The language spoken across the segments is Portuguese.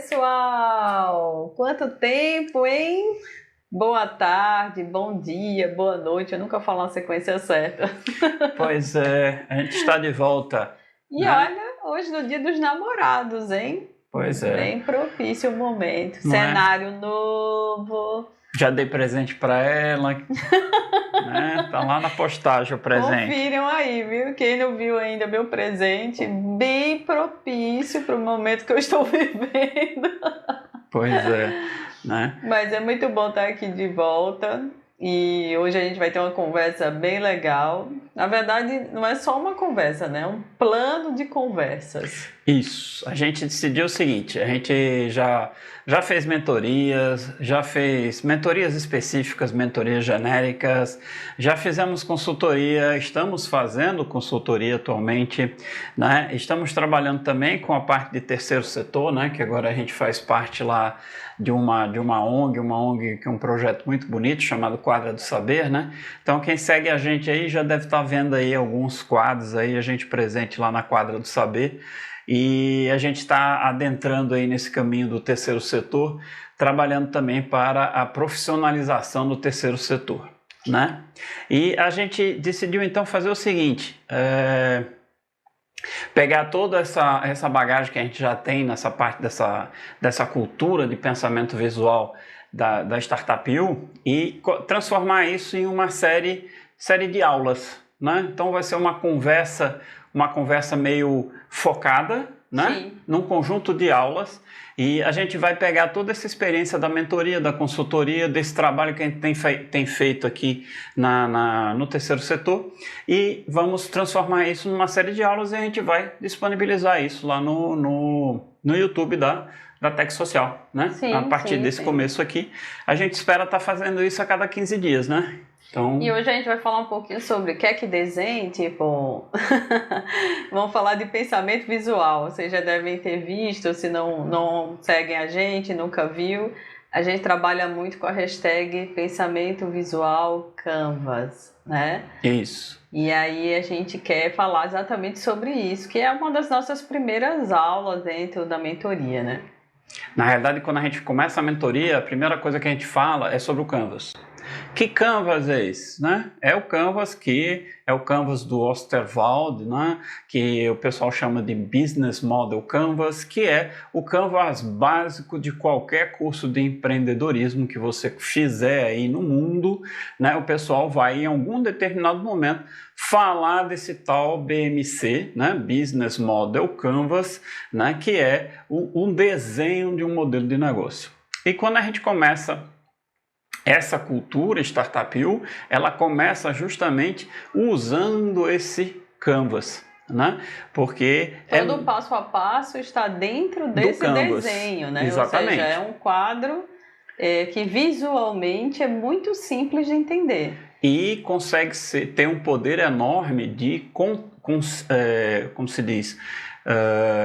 pessoal! Quanto tempo, hein? Boa tarde, bom dia, boa noite. Eu nunca falo uma sequência certa. Pois é, a gente está de volta, E né? olha, hoje no Dia dos Namorados, hein? Pois é, Bem propício o momento. não é? Cenário novo. Já dei presente para ela, né? Tá lá na postagem o presente. Confiram aí, viu? Quem não viu ainda meu presente, bem propício para o momento que eu estou vivendo. Pois é, né? Mas é muito bom estar aqui de volta e hoje a gente vai ter uma conversa bem legal. Na verdade, não é só uma conversa, né? É um plano de conversas. Isso, a gente decidiu o seguinte, a gente já fez mentorias, já fez mentorias específicas, mentorias genéricas, já fizemos consultoria, estamos fazendo consultoria atualmente, né? Estamos trabalhando também com a parte de terceiro setor, né? Que agora a gente faz parte lá de uma ONG que é um projeto muito bonito chamado Quadra do Saber, né? Então quem segue a gente aí já deve estar vendo aí alguns quadros aí, a gente presente lá na Quadra do Saber. E a gente está adentrando aí nesse caminho do terceiro setor, trabalhando também para a profissionalização do terceiro setor, né? E a gente decidiu então fazer o seguinte, pegar toda essa bagagem que a gente já tem nessa parte dessa cultura de pensamento visual da Startup U e transformar isso em uma série de aulas, né? Então vai ser uma conversa meio focada, né? Sim. Num conjunto de aulas, e a gente vai pegar toda essa experiência da mentoria, da consultoria, desse trabalho que a gente tem feito aqui no terceiro setor, e vamos transformar isso numa série de aulas, e a gente vai disponibilizar isso lá no YouTube da Tech Social, né? Sim, a partir sim, desse sim. começo aqui, a gente espera estar fazendo isso a cada 15 dias, né? Então... E hoje a gente vai falar um pouquinho sobre quer que desenhe, tipo, vamos falar de pensamento visual. Vocês já devem ter visto, se não seguem a gente, nunca viu. A gente trabalha muito com a hashtag pensamento visual Canvas, né? Isso. E aí a gente quer falar exatamente sobre isso, que é uma das nossas primeiras aulas dentro da mentoria, né? Na realidade, quando a gente começa a mentoria, a primeira coisa que a gente fala é sobre o Canvas. Que Canvas é esse? Né? É o Canvas do Osterwald, né? Que o pessoal chama de Business Model Canvas, que é o Canvas básico de qualquer curso de empreendedorismo que você fizer aí no mundo, né? O pessoal vai em algum determinado momento falar desse tal BMC, né? Business Model Canvas, né? Que é um desenho de um modelo de negócio. E quando a gente começa essa cultura Startup U, ela começa justamente usando esse Canvas, né? Porque todo o passo a passo está dentro desse desenho, né? Exatamente. Ou seja, é um quadro que visualmente é muito simples de entender. E consegue ter um poder enorme de, como se diz,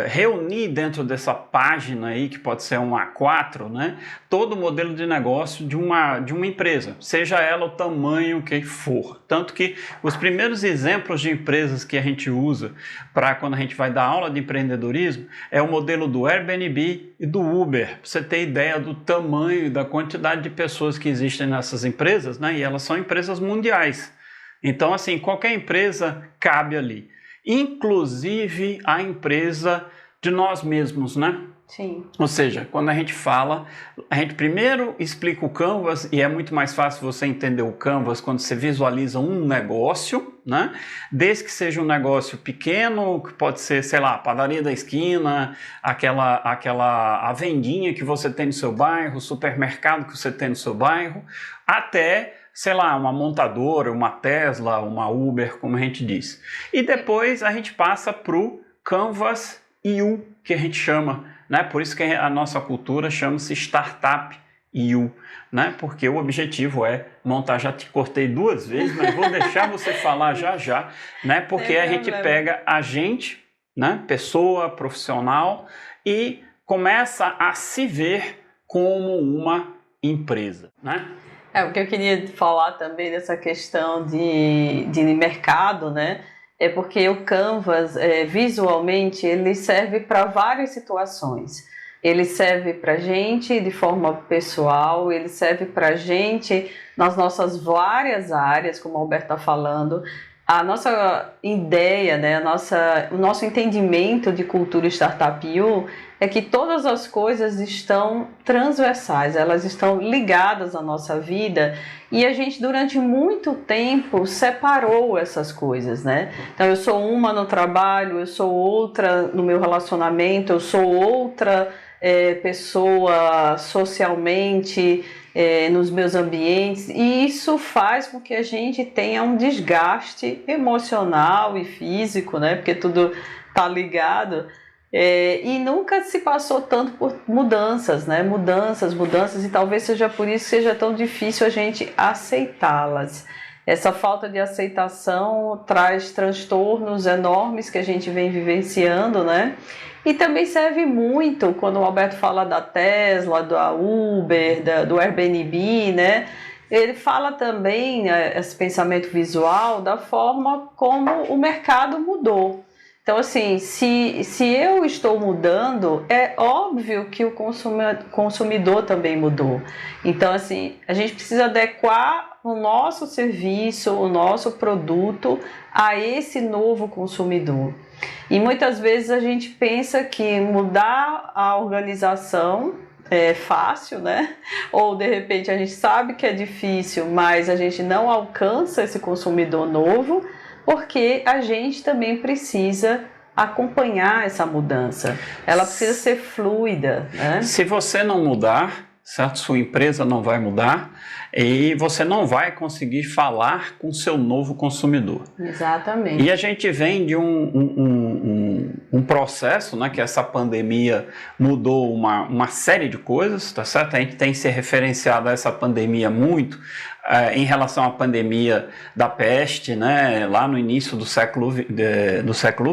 reunir dentro dessa página aí, que pode ser um A4, né, todo o modelo de negócio de uma empresa, seja ela o tamanho que for. Tanto que os primeiros exemplos de empresas que a gente usa para quando a gente vai dar aula de empreendedorismo é o modelo do Airbnb e do Uber, para você ter ideia do tamanho e da quantidade de pessoas que existem nessas empresas, né, e elas são empresas mundiais. Então, assim, qualquer empresa cabe ali. Inclusive a empresa de nós mesmos, né? Sim. Ou seja, quando a gente fala, a gente primeiro explica o Canvas, e é muito mais fácil você entender o Canvas quando você visualiza um negócio, né? Desde que seja um negócio pequeno, que pode ser, sei lá, a padaria da esquina, a vendinha que você tem no seu bairro, o supermercado que você tem no seu bairro, até, sei lá, uma montadora, uma Tesla, uma Uber, como a gente diz. E depois a gente passa para o Canvas U, que a gente chama, né? Por isso que a nossa cultura chama-se Startup U, né? Porque o objetivo é montar, já te cortei 2 vezes, mas vou deixar você falar já, né? Porque a gente pega a gente, né? Pessoa, profissional, e começa a se ver como uma empresa, né? O que eu queria falar também dessa questão de mercado, né? É porque o Canvas, visualmente, ele serve para várias situações. Ele serve para a gente de forma pessoal, ele serve para a gente nas nossas várias áreas, como o Alberto está falando. A nossa ideia, né, o nosso entendimento de cultura Startup U é que todas as coisas estão transversais, elas estão ligadas à nossa vida e a gente durante muito tempo separou essas coisas, né? Então eu sou uma no trabalho, eu sou outra no meu relacionamento, eu sou outra pessoa socialmente, nos meus ambientes, e isso faz com que a gente tenha um desgaste emocional e físico, né? Porque tudo está ligado. E nunca se passou tanto por mudanças, né? Mudanças, e talvez seja por isso que seja tão difícil a gente aceitá-las. Essa falta de aceitação traz transtornos enormes que a gente vem vivenciando, né? E também serve muito quando o Alberto fala da Tesla, da Uber, do Airbnb, né? Ele fala também, esse pensamento visual, da forma como o mercado mudou. Então, assim, se eu estou mudando, é óbvio que o consumidor também mudou. Então, assim, a gente precisa adequar o nosso serviço, o nosso produto a esse novo consumidor. E muitas vezes a gente pensa que mudar a organização é fácil, né? Ou de repente a gente sabe que é difícil, mas a gente não alcança esse consumidor novo, porque a gente também precisa acompanhar essa mudança. Ela precisa ser fluida, né? Se você não mudar, certo? Sua empresa não vai mudar e você não vai conseguir falar com seu novo consumidor. Exatamente. E a gente vem de um processo, né, que essa pandemia mudou uma série de coisas, tá certo? A gente tem se referenciado a essa pandemia muito em relação à pandemia da peste, né, lá no início do século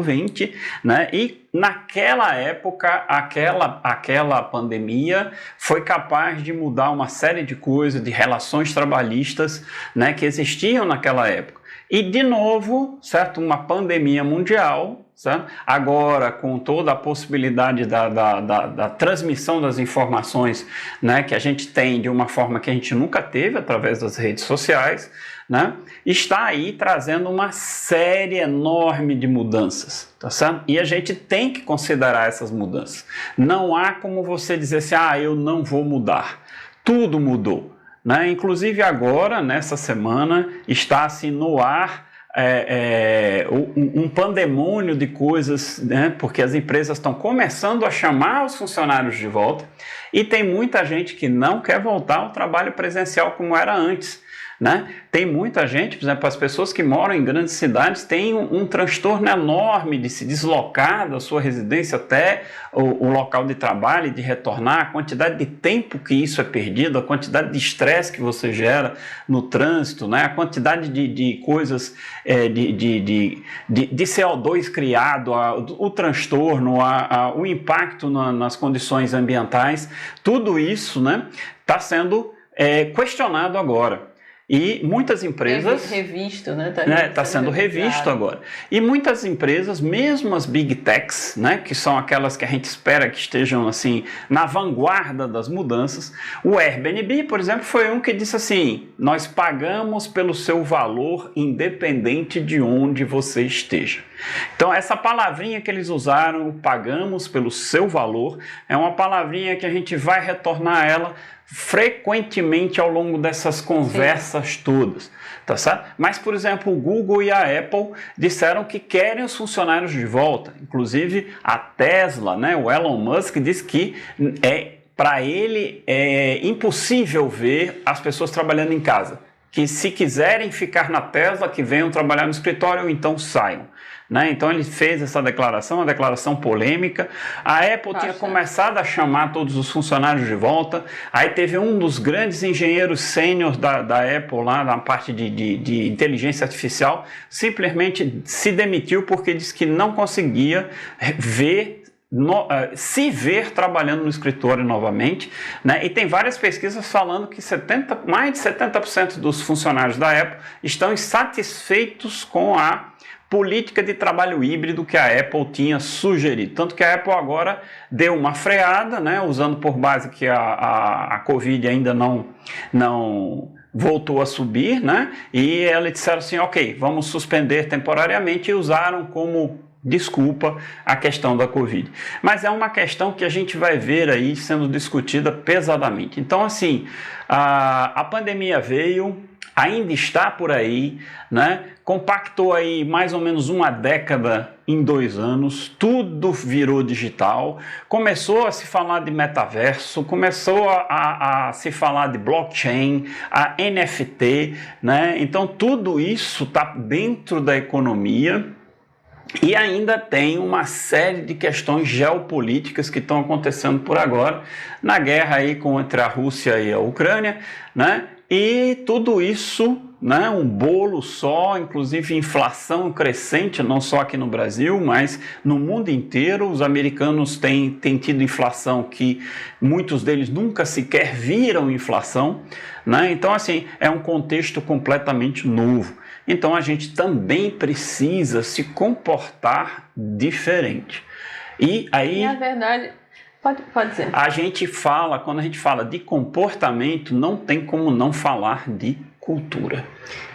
XX, né, e naquela época, aquela pandemia foi capaz de mudar uma série de coisas, de relações trabalhistas, né, que existiam naquela época. E, de novo, certo, uma pandemia mundial, certo? Agora, com toda a possibilidade da transmissão das informações, né, que a gente tem de uma forma que a gente nunca teve através das redes sociais, né, está aí trazendo uma série enorme de mudanças, tá certo? E a gente tem que considerar essas mudanças. Não há como você dizer assim, eu não vou mudar. Tudo mudou. Né? Inclusive agora, nessa semana, está assim no ar um pandemônio de coisas, né? Porque as empresas estão começando a chamar os funcionários de volta e tem muita gente que não quer voltar ao trabalho presencial como era antes. Né? Tem muita gente, por exemplo, as pessoas que moram em grandes cidades têm um transtorno enorme de se deslocar da sua residência até o local de trabalho e de retornar, a quantidade de tempo que isso é perdido, a quantidade de estresse que você gera no trânsito, né? A quantidade de coisas, de CO2 criado, o transtorno, o impacto nas condições ambientais, tudo isso, né, está sendo questionado agora. E muitas empresas... Revisto, né? Está sendo revisto agora. E muitas empresas, mesmo as Big Techs, né, que são aquelas que a gente espera que estejam assim, na vanguarda das mudanças, o Airbnb, por exemplo, foi um que disse assim, nós pagamos pelo seu valor independente de onde você esteja. Então essa palavrinha que eles usaram, pagamos pelo seu valor, é uma palavrinha que a gente vai retornar a ela frequentemente ao longo dessas conversas todas, tá certo? Mas, por exemplo, o Google e a Apple disseram que querem os funcionários de volta. Inclusive, a Tesla, né, o Elon Musk, diz que para ele é impossível ver as pessoas trabalhando em casa. Que se quiserem ficar na Tesla, que venham trabalhar no escritório ou então saiam. Né? Então ele fez essa declaração, uma declaração polêmica. A Apple tinha começado a chamar todos os funcionários de volta. Aí teve um dos grandes engenheiros sêniores da Apple lá na parte de inteligência artificial, simplesmente se demitiu porque disse que não conseguia se ver trabalhando no escritório novamente, né? E tem várias pesquisas falando que mais de 70% dos funcionários da Apple estão insatisfeitos com a política de trabalho híbrido que a Apple tinha sugerido. Tanto que a Apple agora deu uma freada, né, usando por base que a Covid ainda não voltou a subir, né, e eles disseram assim, ok, vamos suspender temporariamente, e usaram como desculpa a questão da Covid. Mas é uma questão que a gente vai ver aí sendo discutida pesadamente. Então, assim, a pandemia veio, ainda está por aí, né? Compactou aí mais ou menos uma década em 2 anos, tudo virou digital, começou a se falar de metaverso, começou a se falar de blockchain, a NFT, né? Então tudo isso está dentro da economia. E ainda tem uma série de questões geopolíticas que estão acontecendo por agora, na guerra aí entre a Rússia e a Ucrânia, né? E tudo isso, né, um bolo só, inclusive inflação crescente, não só aqui no Brasil, mas no mundo inteiro. Os americanos têm tido inflação que muitos deles nunca sequer viram inflação, né? Então, assim, é um contexto completamente novo. Então, a gente também precisa se comportar diferente. E aí... Na verdade... Pode dizer. A gente fala, quando a gente fala de comportamento, não tem como não falar de cultura.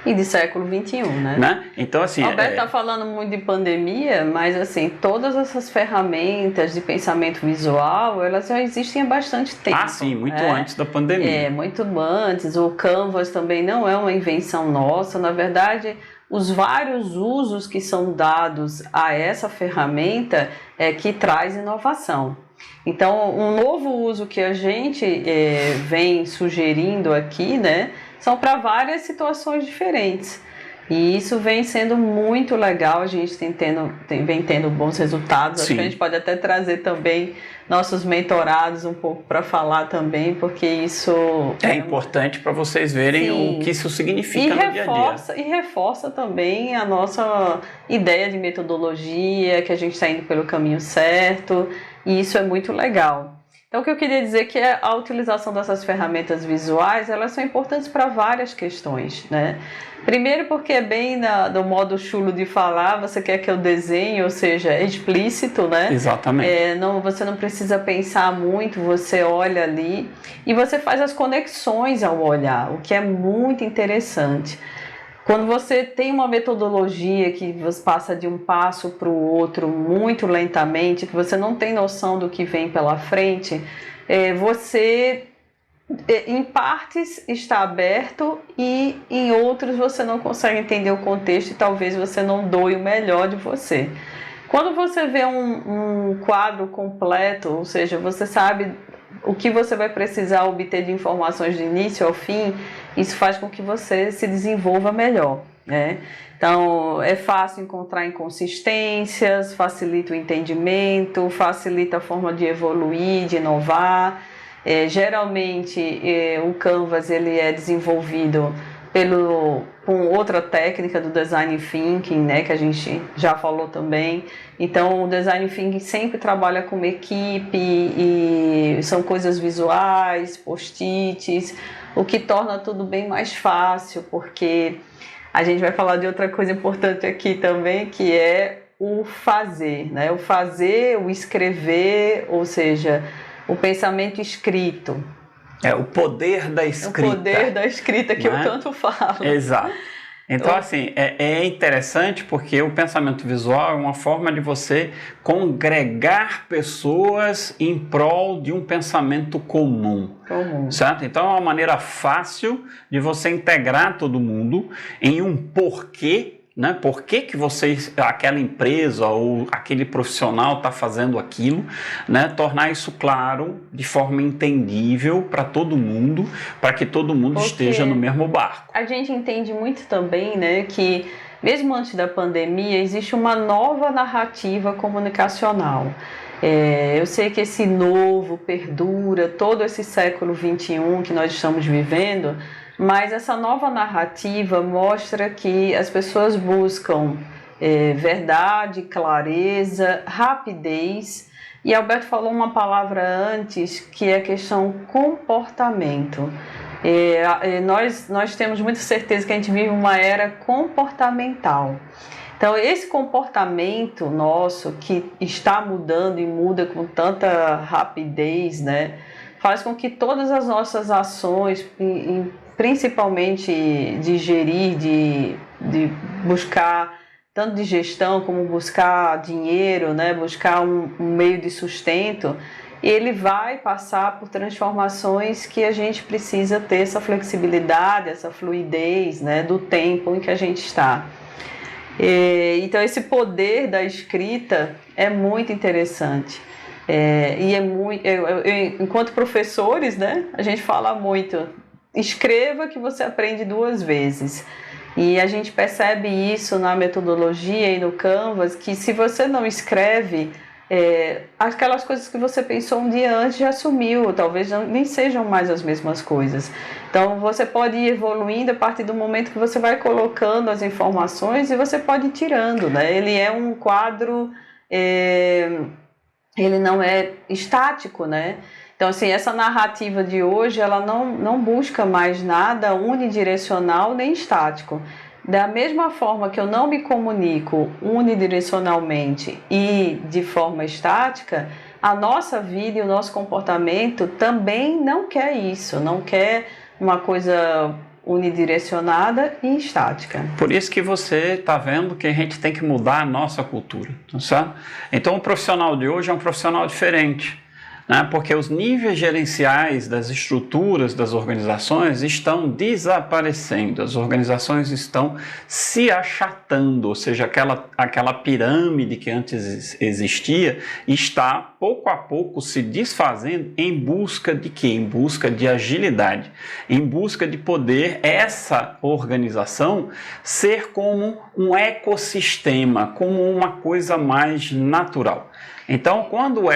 E de século XXI, né? Então, assim... O Alberto está falando muito de pandemia, mas, assim, todas essas ferramentas de pensamento visual, elas já existem há bastante tempo. Ah, sim, muito antes da pandemia. Muito antes. O Canvas também não é uma invenção nossa. Na verdade, os vários usos que são dados a essa ferramenta é que traz inovação. Então, um novo uso que a gente vem sugerindo aqui, né, são para várias situações diferentes. E isso vem sendo muito legal, a gente vem tendo bons resultados. Acho que a gente pode até trazer também nossos mentorados um pouco para falar também, porque isso... É importante para vocês verem o que isso significa no dia a dia. E reforça também a nossa ideia de metodologia, que a gente está indo pelo caminho certo, e isso é muito legal. Então, o que eu queria dizer é que a utilização dessas ferramentas visuais, elas são importantes para várias questões, né? Primeiro porque é bem do modo chulo de falar, você quer que eu desenhe, ou seja, é explícito, né? Exatamente. Você não precisa pensar muito, você olha ali e você faz as conexões ao olhar, o que é muito interessante. Quando você tem uma metodologia que você passa de um passo para o outro muito lentamente, que você não tem noção do que vem pela frente, você, em partes, está aberto e em outros você não consegue entender o contexto e talvez você não doe o melhor de você. Quando você vê um quadro completo, ou seja, você sabe o que você vai precisar obter de informações do início ao fim, isso faz com que você se desenvolva melhor, né? Então, é fácil encontrar inconsistências, facilita o entendimento, facilita a forma de evoluir, de inovar. Geralmente, o Canvas ele é desenvolvido com outra técnica do Design Thinking, né, que a gente já falou também. Então, o Design Thinking sempre trabalha com uma equipe e são coisas visuais, post-its, o que torna tudo bem mais fácil, porque a gente vai falar de outra coisa importante aqui também, que é o fazer, né? O fazer, o escrever, ou seja, o pensamento escrito. O poder da escrita. O poder da escrita que eu tanto falo. Exato. Então, assim, é interessante porque o pensamento visual é uma forma de você congregar pessoas em prol de um pensamento comum. Certo? Então, é uma maneira fácil de você integrar todo mundo em um porquê, né? Por que aquela empresa ou aquele profissional está fazendo aquilo, né? Tornar isso claro, de forma entendível para todo mundo, para que todo mundo esteja no mesmo barco. A gente entende muito também, né, que mesmo antes da pandemia existe uma nova narrativa comunicacional. Eu sei que esse novo perdura todo esse século XXI que nós estamos vivendo, mas essa nova narrativa mostra que as pessoas buscam verdade, clareza, rapidez. E Alberto falou uma palavra antes, que é a questão comportamento. Nós temos muita certeza que a gente vive uma era comportamental. Então, esse comportamento nosso que está mudando e muda com tanta rapidez, né, faz com que todas as nossas ações, principalmente de gerir, de buscar, tanto de gestão como buscar dinheiro, né, buscar um meio de sustento, ele vai passar por transformações que a gente precisa ter essa flexibilidade, essa fluidez, né, do tempo em que a gente está. Então, esse poder da escrita é muito interessante. E é muito, enquanto professores, né, a gente fala muito, escreva que você aprende 2 vezes. E a gente percebe isso na metodologia e no Canvas, que se você não escreve, aquelas coisas que você pensou um dia antes já sumiu, talvez nem sejam mais as mesmas coisas. Então, você pode ir evoluindo a partir do momento que você vai colocando as informações e você pode ir tirando, né? Ele é um quadro, ele não é estático, né? Então, assim, essa narrativa de hoje, ela não busca mais nada unidirecional nem estático. Da mesma forma que eu não me comunico unidirecionalmente e de forma estática, a nossa vida e o nosso comportamento também não quer isso, não quer uma coisa unidirecionada e estática. Por isso que você está vendo que a gente tem que mudar a nossa cultura, sabe? Então o profissional de hoje é um profissional diferente, né? Porque os níveis gerenciais das estruturas das organizações estão desaparecendo, as organizações estão se achatando, ou seja, aquela pirâmide que antes existia está pouco a pouco se desfazendo em busca de quê? Em busca de agilidade, em busca de poder essa organização ser como um ecossistema, como uma coisa mais natural. Então, quando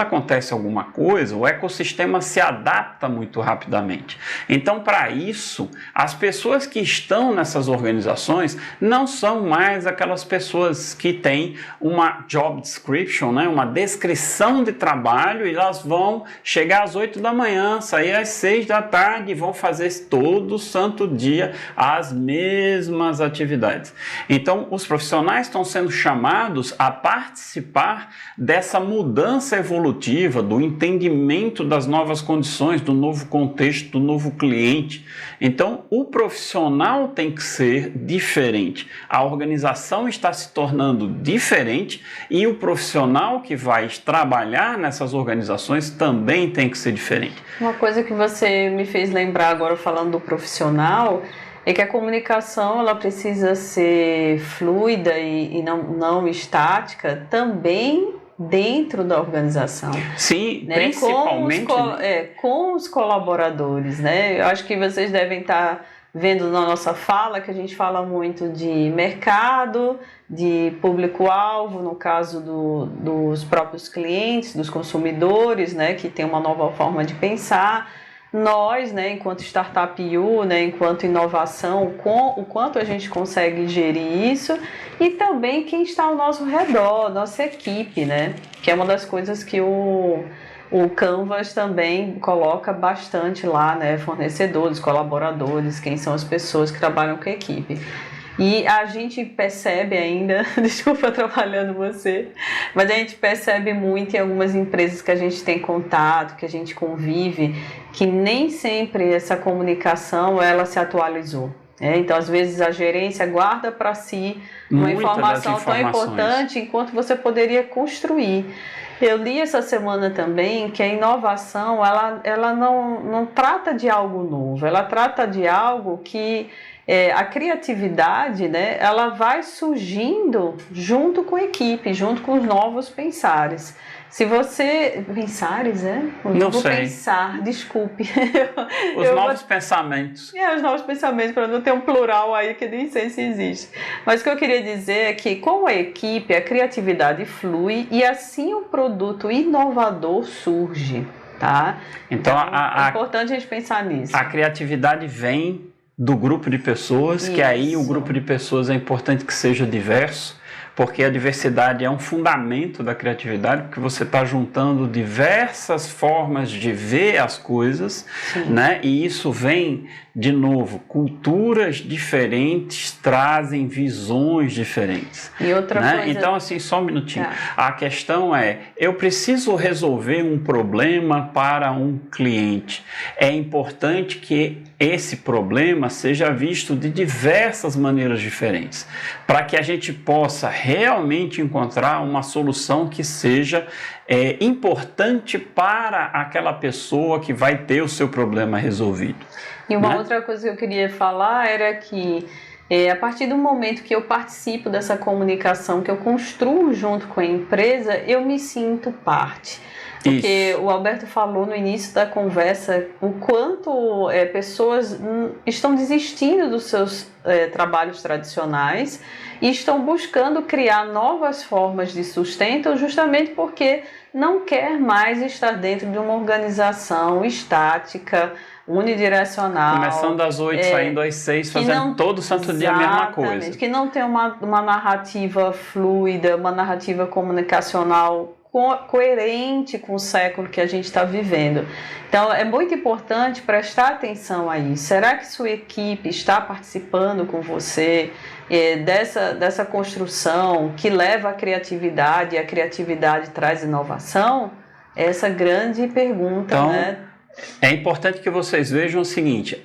acontece alguma coisa, o ecossistema se adapta muito rapidamente. Então, para isso, as pessoas que estão nessas organizações não são mais aquelas pessoas que têm uma job description, né? Uma descrição de trabalho, e elas vão chegar às 8 da manhã, sair às 6 da tarde e vão fazer todo santo dia as mesmas atividades. Então, os profissionais estão sendo chamados a participar dessa mudança evolutiva, do entendimento das novas condições, do novo contexto, do novo cliente. Então, o profissional tem que ser diferente. A organização está se tornando diferente e o profissional que vai trabalhar nessas organizações também tem que ser diferente. Uma coisa que você me fez lembrar agora falando do profissional é que a comunicação ela precisa ser fluida e não estática também dentro da organização. Sim, né? Principalmente com os colaboradores, né? Eu acho que vocês devem estar vendo na nossa fala que a gente fala muito de mercado, de público-alvo, no caso dos próprios clientes, dos consumidores, né? Que tem uma nova forma de pensar. Nós, né, enquanto Startup U, né, enquanto inovação, o quanto a gente consegue gerir isso, e também quem está ao nosso redor, nossa equipe, né, que é uma das coisas que o Canvas também coloca bastante lá, né, fornecedores, colaboradores, quem são as pessoas que trabalham com a equipe. E a gente percebe ainda, desculpa atrapalhando você, mas a gente percebe muito em algumas empresas que a gente tem contato, que a gente convive, que nem sempre essa comunicação ela se atualizou. Então, às vezes, a gerência guarda para si uma informação tão importante enquanto você poderia construir. Eu li essa semana também que a inovação ela não trata de algo novo, ela trata de algo que a criatividade, né, ela vai surgindo junto com a equipe, junto com os novos pensares. Se você... Pensares, né? Não sei. Pensar, desculpe. Os novos pensamentos. Os novos pensamentos, para não ter um plural aí que nem sei se existe. Mas o que eu queria dizer é que com a equipe a criatividade flui e assim o produto inovador surge, tá? Então é importante a gente pensar nisso. A criatividade vem do grupo de pessoas, que aí o grupo de pessoas é importante que seja diverso, porque a diversidade é um fundamento da criatividade, porque você está juntando diversas formas de ver as coisas, né? E isso vem, de novo, culturas diferentes trazem visões diferentes. E outra coisa... Então, assim, só um minutinho. A questão é, eu preciso resolver um problema para um cliente. É importante que esse problema seja visto de diversas maneiras diferentes, para que a gente possa realmente encontrar uma solução que seja importante para aquela pessoa que vai ter o seu problema resolvido. E uma outra coisa que eu queria falar era que a partir do momento que eu participo dessa comunicação, que eu construo junto com a empresa, eu me sinto parte. Porque o Alberto falou no início da conversa o quanto pessoas estão desistindo dos seus trabalhos tradicionais e estão buscando criar novas formas de sustento justamente porque não quer mais estar dentro de uma organização estática, unidirecional. Começando às 8, saindo às 6, fazendo todo santo dia a mesma coisa. Que não tem uma narrativa fluida, uma narrativa comunicacional coerente com o século que a gente está vivendo. Então, é muito importante prestar atenção a isso. Será que sua equipe está participando com você dessa construção que leva à criatividade e a criatividade traz inovação? Essa grande pergunta, então, né? É importante que vocês vejam o seguinte,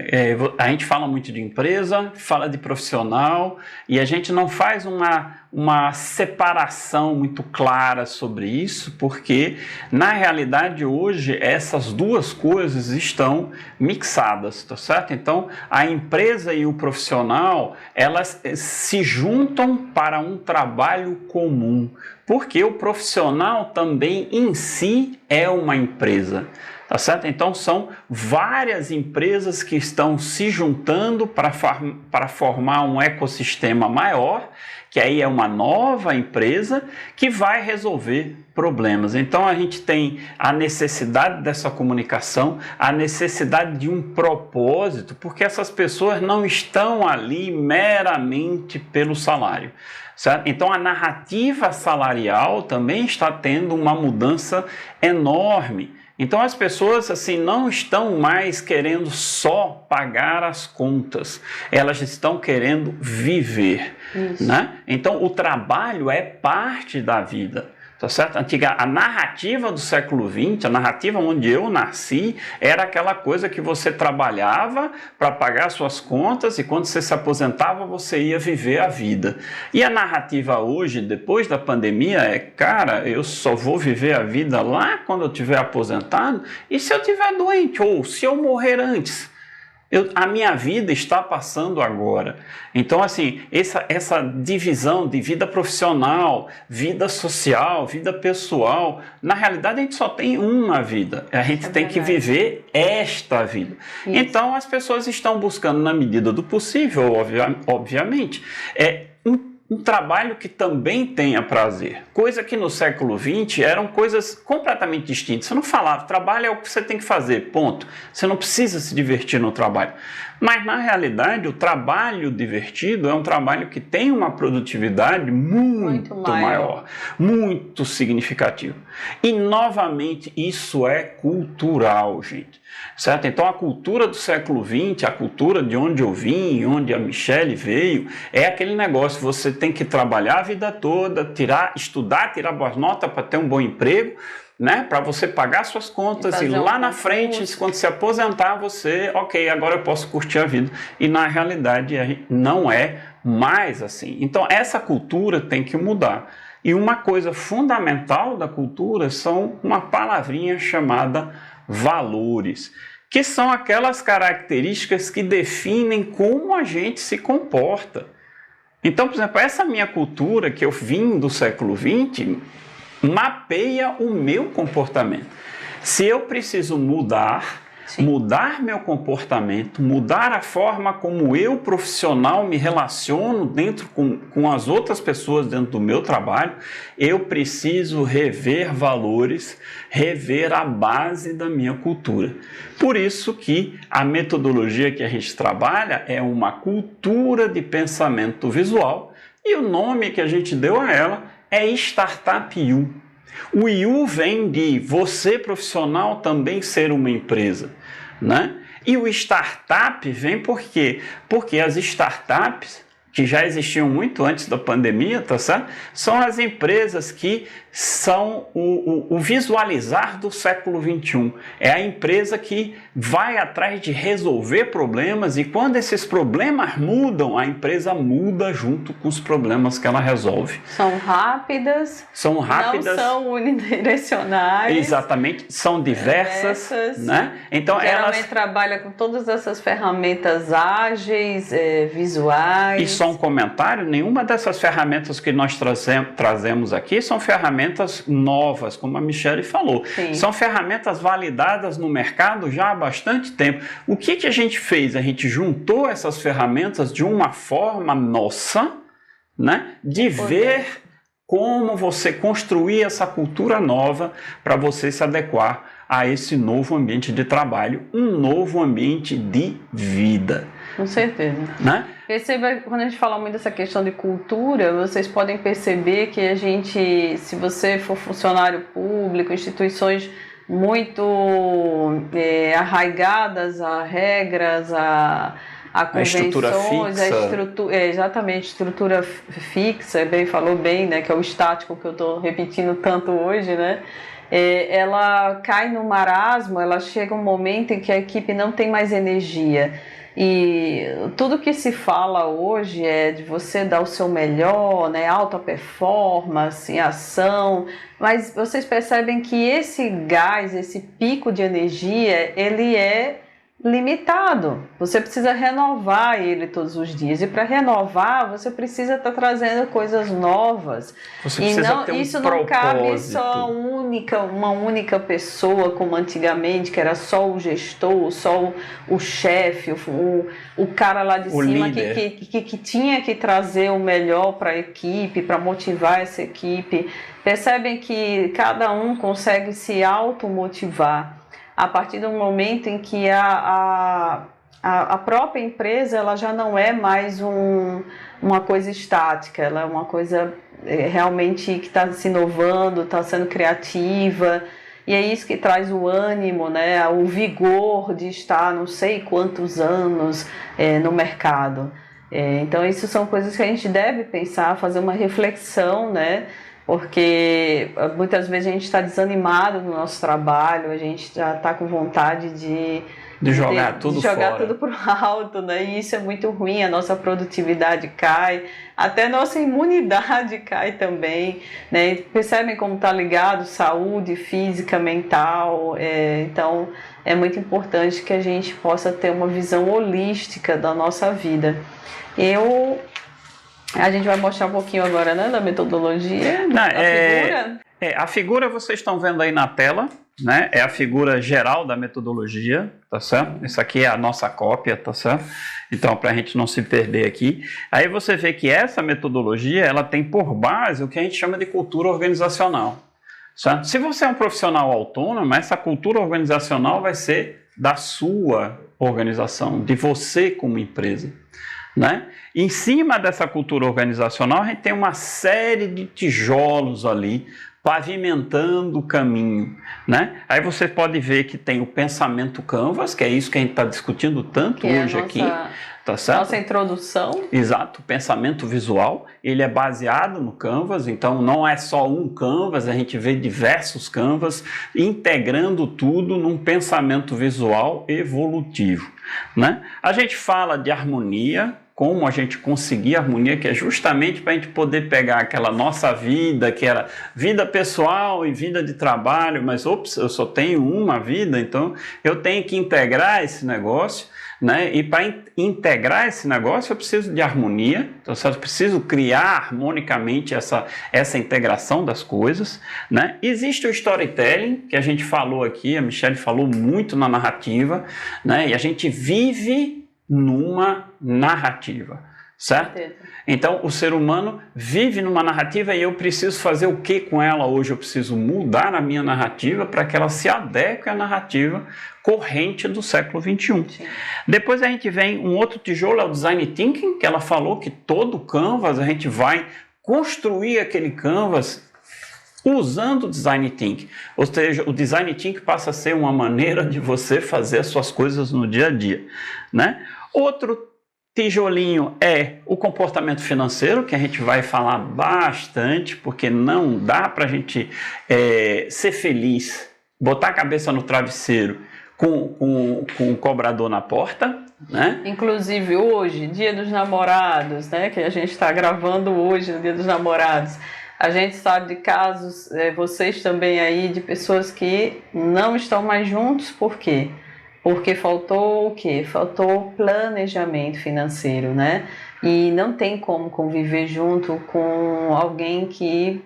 a gente fala muito de empresa, fala de profissional e a gente não faz uma separação muito clara sobre isso, porque na realidade hoje essas duas coisas estão mixadas, tá certo? Então a empresa e o profissional, elas se juntam para um trabalho comum, porque o profissional também em si é uma empresa. Tá certo? Então são várias empresas que estão se juntando para formar um ecossistema maior, que aí é uma nova empresa que vai resolver problemas. Então a gente tem a necessidade dessa comunicação, a necessidade de um propósito, porque essas pessoas não estão ali meramente pelo salário. Certo? Então a narrativa salarial também está tendo uma mudança enorme. Então as pessoas assim não estão mais querendo só pagar as contas, elas estão querendo viver, né? Então o trabalho é parte da vida. Tá certo? A narrativa do século XX, a narrativa onde eu nasci, era aquela coisa que você trabalhava para pagar suas contas e quando você se aposentava você ia viver a vida. E a narrativa hoje, depois da pandemia, cara, eu só vou viver a vida lá quando eu estiver aposentado e se eu estiver doente ou se eu morrer antes. A minha vida está passando agora. Então, assim, essa divisão de vida profissional, vida social, vida pessoal, na realidade a gente só tem uma vida. A gente tem que viver esta vida. Isso. Então, as pessoas estão buscando, na medida do possível, obviamente, um trabalho que também tenha prazer. Coisa que no século XX eram coisas completamente distintas. Você não falava, trabalho é o que você tem que fazer, ponto. Você não precisa se divertir no trabalho. Mas, na realidade, o trabalho divertido é um trabalho que tem uma produtividade muito maior, muito significativa. E, novamente, isso é cultural, gente. Certo? Então, a cultura do século XX, a cultura de onde eu vim, onde a Michelle veio, é aquele negócio, você tem que trabalhar a vida toda, estudar, tirar boas notas para ter um bom emprego, né? Para você pagar suas contas e lá na frente, quando se aposentar, você, ok, agora eu posso curtir a vida. E na realidade não é mais assim. Então essa cultura tem que mudar. E uma coisa fundamental da cultura são uma palavrinha chamada valores, que são aquelas características que definem como a gente se comporta. Então, por exemplo, essa minha cultura que eu vim do século XX mapeia o meu comportamento. Se eu preciso mudar meu comportamento, mudar a forma como eu, profissional, me relaciono com as outras pessoas dentro do meu trabalho, eu preciso rever valores, rever a base da minha cultura. Por isso que a metodologia que a gente trabalha é uma cultura de pensamento visual E o nome que a gente deu a ela é Startup You. O You vem de você profissional também ser uma empresa, né? E o startup vem por quê? Porque as startups, que já existiam muito antes da pandemia, tá certo? São as empresas que são o visualizar do século XXI. É a empresa que vai atrás de resolver problemas, e quando esses problemas mudam, a empresa muda junto com os problemas que ela resolve. São rápidas, não são unidirecionais. Exatamente, são diversas, né? Então geralmente trabalha com todas essas ferramentas ágeis, visuais. E só um comentário, nenhuma dessas ferramentas que nós trazemos aqui são ferramentas novas, como a Michele falou. Sim. São ferramentas validadas no mercado já há bastante tempo. O que a gente fez? A gente juntou essas ferramentas de uma forma nossa, né, de ver como você construir essa cultura nova para você se adequar a esse novo ambiente de trabalho, um novo ambiente de vida. Com certeza. Né? Perceba, quando a gente fala muito dessa questão de cultura, vocês podem perceber que a gente, se você for funcionário público, instituições muito arraigadas a regras, a convenções, exatamente, estrutura fixa, falou bem, né, que é o estático que eu estou repetindo tanto hoje, né? Ela cai no marasmo, ela chega um momento em que a equipe não tem mais energia. E tudo que se fala hoje é de você dar o seu melhor, né, alta performance, ação, mas vocês percebem que esse gás, esse pico de energia, ele é limitado. Você precisa renovar ele todos os dias, e para renovar você precisa estar trazendo coisas novas. Você precisa ter um isso propósito. Não cabe só uma única pessoa, como antigamente, que era só o gestor, só o chefe, o cara lá de cima que tinha que trazer o melhor para a equipe, para motivar essa equipe. Percebem que cada um consegue se automotivar a partir do momento em que a própria empresa ela já não é mais uma coisa estática, ela é uma coisa realmente que está se inovando, está sendo criativa, e é isso que traz o ânimo, né, o vigor de estar não sei quantos anos no mercado. Então isso são coisas que a gente deve pensar, fazer uma reflexão, né? Porque muitas vezes a gente está desanimado no nosso trabalho, a gente já está com vontade de jogar tudo para o alto, né? E isso é muito ruim, a nossa produtividade cai, até a nossa imunidade cai também, né? Percebem como está ligado saúde física, mental, então é muito importante que a gente possa ter uma visão holística da nossa vida. A gente vai mostrar um pouquinho agora, né, da metodologia, figura. A figura vocês estão vendo aí na tela, né? É a figura geral da metodologia, tá certo? Isso aqui é a nossa cópia, tá certo? Então, para a gente não se perder aqui. Aí você vê que essa metodologia, ela tem por base o que a gente chama de cultura organizacional. Certo? Se você é um profissional autônomo, essa cultura organizacional vai ser da sua organização, de você como empresa. Né? Em cima dessa cultura organizacional, a gente tem uma série de tijolos ali, pavimentando o caminho. Né? Aí você pode ver que tem o pensamento Canvas, que é isso que a gente está discutindo tanto hoje aqui. Tá certo? Nossa introdução. Exato, o pensamento visual, ele é baseado no Canvas, então não é só um Canvas, a gente vê diversos Canvas integrando tudo num pensamento visual evolutivo. Né? A gente fala de harmonia, como a gente conseguir harmonia, que é justamente para a gente poder pegar aquela nossa vida, que era vida pessoal e vida de trabalho, mas eu só tenho uma vida, então eu tenho que integrar esse negócio, né? E para integrar esse negócio eu preciso de harmonia, então eu preciso criar harmonicamente essa integração das coisas, né? Existe o storytelling, que a gente falou aqui, a Michele falou muito na narrativa, né? E a gente vive numa narrativa. certo? Então, o ser humano vive numa narrativa e eu preciso fazer o que com ela hoje? Eu preciso mudar a minha narrativa para que ela se adeque à narrativa corrente do século XXI. Sim. Depois a gente vem um outro tijolo, é o Design Thinking, que ela falou que todo canvas a gente vai construir aquele canvas usando o Design Thinking. Ou seja, o Design Thinking passa a ser uma maneira de você fazer as suas coisas no dia a dia, né? Outro tijolinho é o comportamento financeiro, que a gente vai falar bastante, porque não dá para a gente ser feliz, botar a cabeça no travesseiro com o cobrador na porta, né? Inclusive hoje, Dia dos Namorados, né? Que a gente está gravando hoje, no Dia dos Namorados. A gente sabe de casos, vocês também aí, de pessoas que não estão mais juntos, por quê? Porque faltou o quê? Faltou planejamento financeiro, né? E não tem como conviver junto com alguém que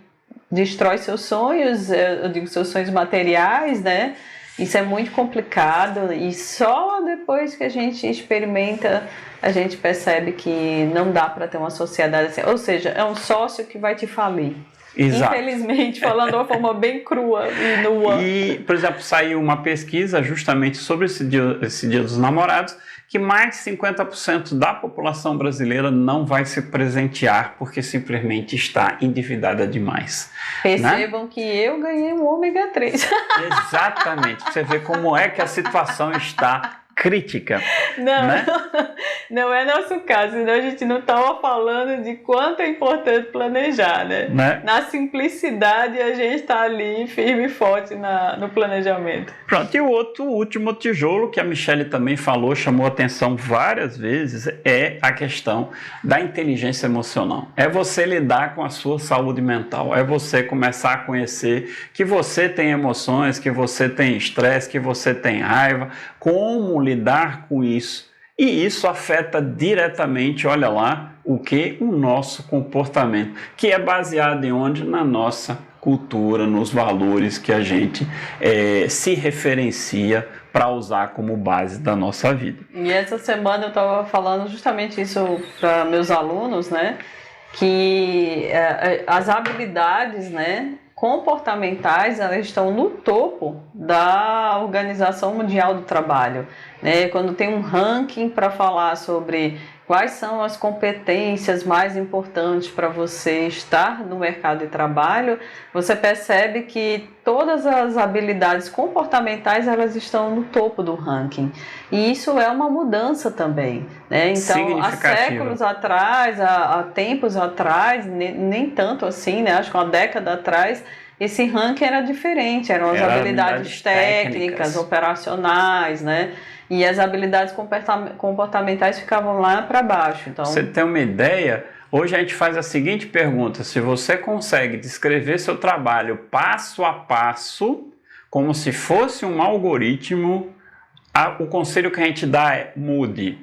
destrói seus sonhos, eu digo seus sonhos materiais, né? Isso é muito complicado e só depois que a gente experimenta, a gente percebe que não dá para ter uma sociedade assim. Ou seja, é um sócio que vai te falir. Exato. Infelizmente, falando de uma forma bem crua e nua. E, por exemplo, saiu uma pesquisa justamente sobre esse dia dos Namorados, que mais de 50% da população brasileira não vai se presentear porque simplesmente está endividada demais. Percebam, né? Que eu ganhei um ômega 3. Exatamente. Você vê como é que a situação está crítica. Não, né? não é nosso caso, senão a gente não estava falando de quanto é importante planejar, né? Na simplicidade a gente está ali firme e forte no planejamento. Pronto, e o último tijolo que a Michelle também falou, chamou atenção várias vezes, é a questão da inteligência emocional. É você lidar com a sua saúde mental, é você começar a conhecer que você tem emoções, que você tem estresse, que você tem raiva, como lidar com isso. E isso afeta diretamente, olha lá, o nosso comportamento, que é baseado em onde? Na nossa cultura, nos valores que a gente se referencia para usar como base da nossa vida. E essa semana eu estava falando justamente isso para meus alunos, né? Que as habilidades, né, comportamentais, elas estão no topo da Organização Mundial do Trabalho, né? Quando tem um ranking para falar sobre quais são as competências mais importantes para você estar no mercado de trabalho, você percebe que todas as habilidades comportamentais, elas estão no topo do ranking. E isso é uma mudança também, né? Então, há séculos atrás, há tempos atrás, nem tanto assim, né? Acho que uma década atrás, esse ranking era diferente, eram as habilidades técnicas, operacionais, né? E as habilidades comportamentais ficavam lá para baixo. Então, você tem uma ideia? Hoje a gente faz a seguinte pergunta: se você consegue descrever seu trabalho passo a passo, como se fosse um algoritmo, o conselho que a gente dá é mude.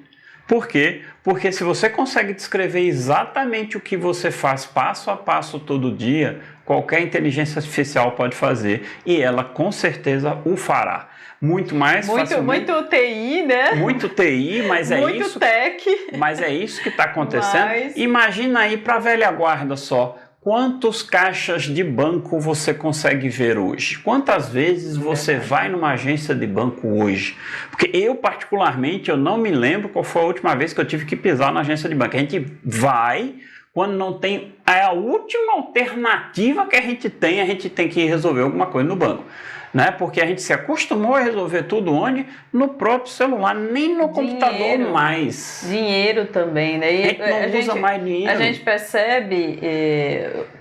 Por quê? Porque se você consegue descrever exatamente o que você faz passo a passo todo dia, qualquer inteligência artificial pode fazer e ela com certeza o fará. Muito mais facilmente. Muito TI, né? Muito TI, mas é muito isso. Tech. Mas é isso que está acontecendo. Imagina aí para a velha guarda só. Quantos caixas de banco você consegue ver hoje? Quantas vezes você vai numa agência de banco hoje? Porque eu, particularmente, eu não me lembro qual foi a última vez que eu tive que pisar na agência de banco. A gente vai quando não tem... É a última alternativa que a gente tem que resolver alguma coisa no banco. Né? Porque a gente se acostumou a resolver tudo onde? No próprio celular, nem no computador mais. Dinheiro também, né? E a gente não usa mais dinheiro. A gente percebe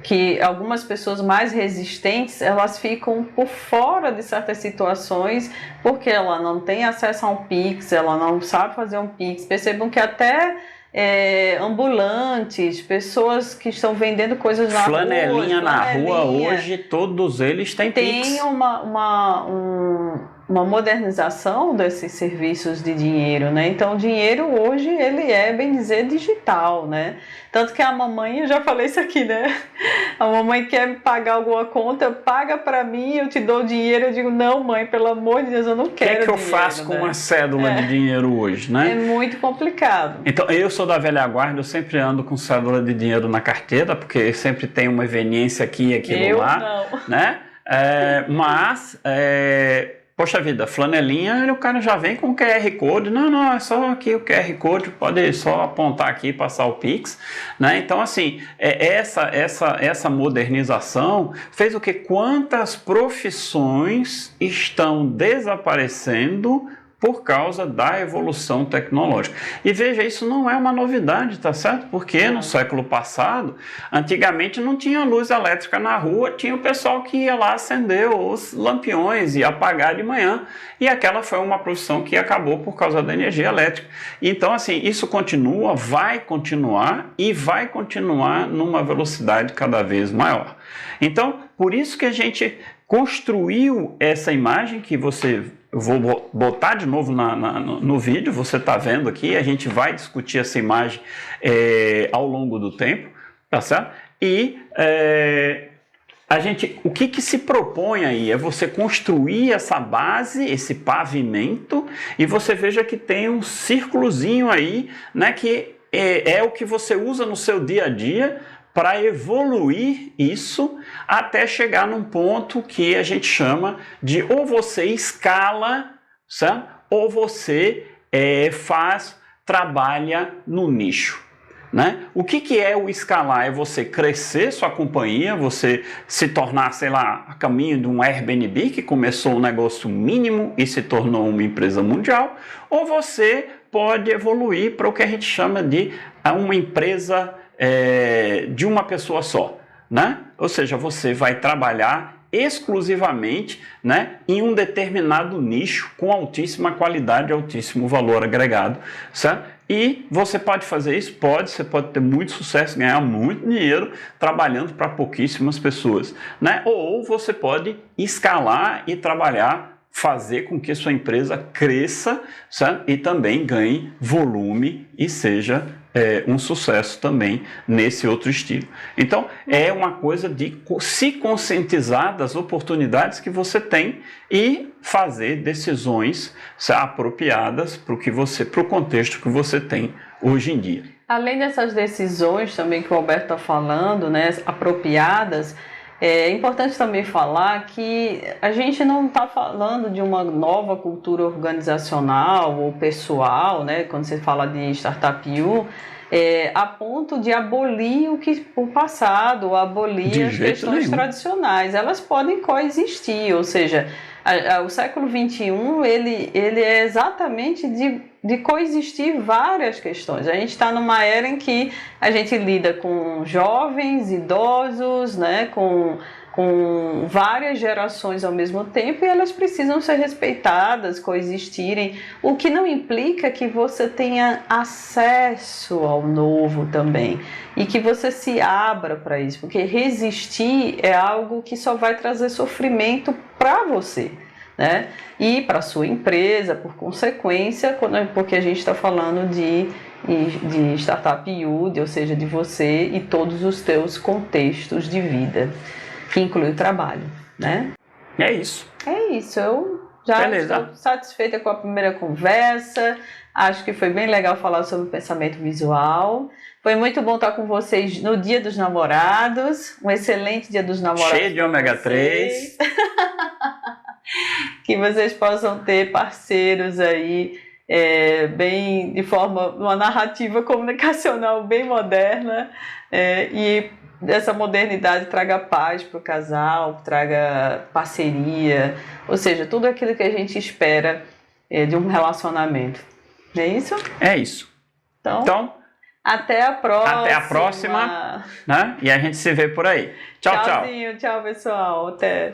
que algumas pessoas mais resistentes, elas ficam por fora de certas situações, porque ela não tem acesso a um Pix, ela não sabe fazer um Pix. Percebam que até... ambulantes, pessoas que estão vendendo coisas na flanelinha na rua hoje, todos eles têm Pix. Tem uma modernização desses serviços de dinheiro, né? Então, o dinheiro hoje, ele é, bem dizer, digital, né? Tanto que a mamãe, eu já falei isso aqui, né? A mamãe quer pagar alguma conta, paga para mim, eu te dou dinheiro. Eu digo, não, mãe, pelo amor de Deus, eu não quero dinheiro. O que eu faço com uma cédula de dinheiro hoje, né? É muito complicado. Então, eu sou da velha guarda, eu sempre ando com cédula de dinheiro na carteira, porque sempre tem uma eveniência aqui e aquilo lá. Não. Né? Poxa vida, flanelinha, o cara já vem com o QR Code. Não, é só aqui o QR Code, pode só apontar aqui e passar o Pix. Né? Então, assim, essa modernização fez o que? Quantas profissões estão desaparecendo por causa da evolução tecnológica. E veja, isso não é uma novidade, tá certo? Porque no século passado, antigamente não tinha luz elétrica na rua, tinha o pessoal que ia lá acender os lampiões e apagar de manhã, e aquela foi uma profissão que acabou por causa da energia elétrica. Então, assim, isso continua, vai continuar e vai continuar numa velocidade cada vez maior. Então, por isso que a gente construiu essa imagem que eu vou botar de novo no vídeo, você está vendo aqui, a gente vai discutir essa imagem ao longo do tempo, tá certo? E o que se propõe aí é você construir essa base, esse pavimento, e você veja que tem um círculozinho aí, né, que é o que você usa no seu dia a dia para evoluir isso até chegar num ponto que a gente chama de ou você escala, certo? Ou você trabalha no nicho. Né? O que é o escalar? É você crescer sua companhia, você se tornar, sei lá, a caminho de um Airbnb que começou um negócio mínimo e se tornou uma empresa mundial, ou você pode evoluir para o que a gente chama de uma empresa de uma pessoa só, né? Ou seja, você vai trabalhar exclusivamente, né, em um determinado nicho com altíssima qualidade, altíssimo valor agregado, certo? E você pode fazer isso? Pode, você pode ter muito sucesso, ganhar muito dinheiro trabalhando para pouquíssimas pessoas, né? Ou você pode escalar e trabalhar, fazer com que sua empresa cresça, certo? E também ganhe volume e seja um sucesso também nesse outro estilo. Então, é uma coisa de se conscientizar das oportunidades que você tem e fazer decisões apropriadas para o contexto que você tem hoje em dia. Além dessas decisões também que o Alberto está falando, né, apropriadas, é importante também falar que a gente não está falando de uma nova cultura organizacional ou pessoal, né, quando você fala de Startup U, a ponto de abolir o passado, abolir as questões tradicionais. Elas podem coexistir, ou seja, o século XXI ele é exatamente de coexistir várias questões. A gente está numa era em que a gente lida com jovens, idosos, né, com várias gerações ao mesmo tempo, e elas precisam ser respeitadas, coexistirem, o que não implica que você tenha acesso ao novo também, e que você se abra para isso, porque resistir é algo que só vai trazer sofrimento para você, né? E para a sua empresa, por consequência, porque a gente está falando de Startup U, ou seja, de você e todos os teus contextos de vida, que inclui o trabalho, né? É isso. É isso, eu já estou satisfeita com a primeira conversa, acho que foi bem legal falar sobre o pensamento visual. Foi muito bom estar com vocês no Dia dos Namorados, um excelente Dia dos Namorados. Cheio de ômega 3. Que vocês possam ter parceiros aí, de uma narrativa comunicacional bem moderna, e essa modernidade traga paz para o casal, traga parceria, ou seja, tudo aquilo que a gente espera de um relacionamento. Não é isso? É isso. Então, até a próxima. Até a próxima, né? E a gente se vê por aí. Tchau, Tchauzinho, tchau pessoal. Até.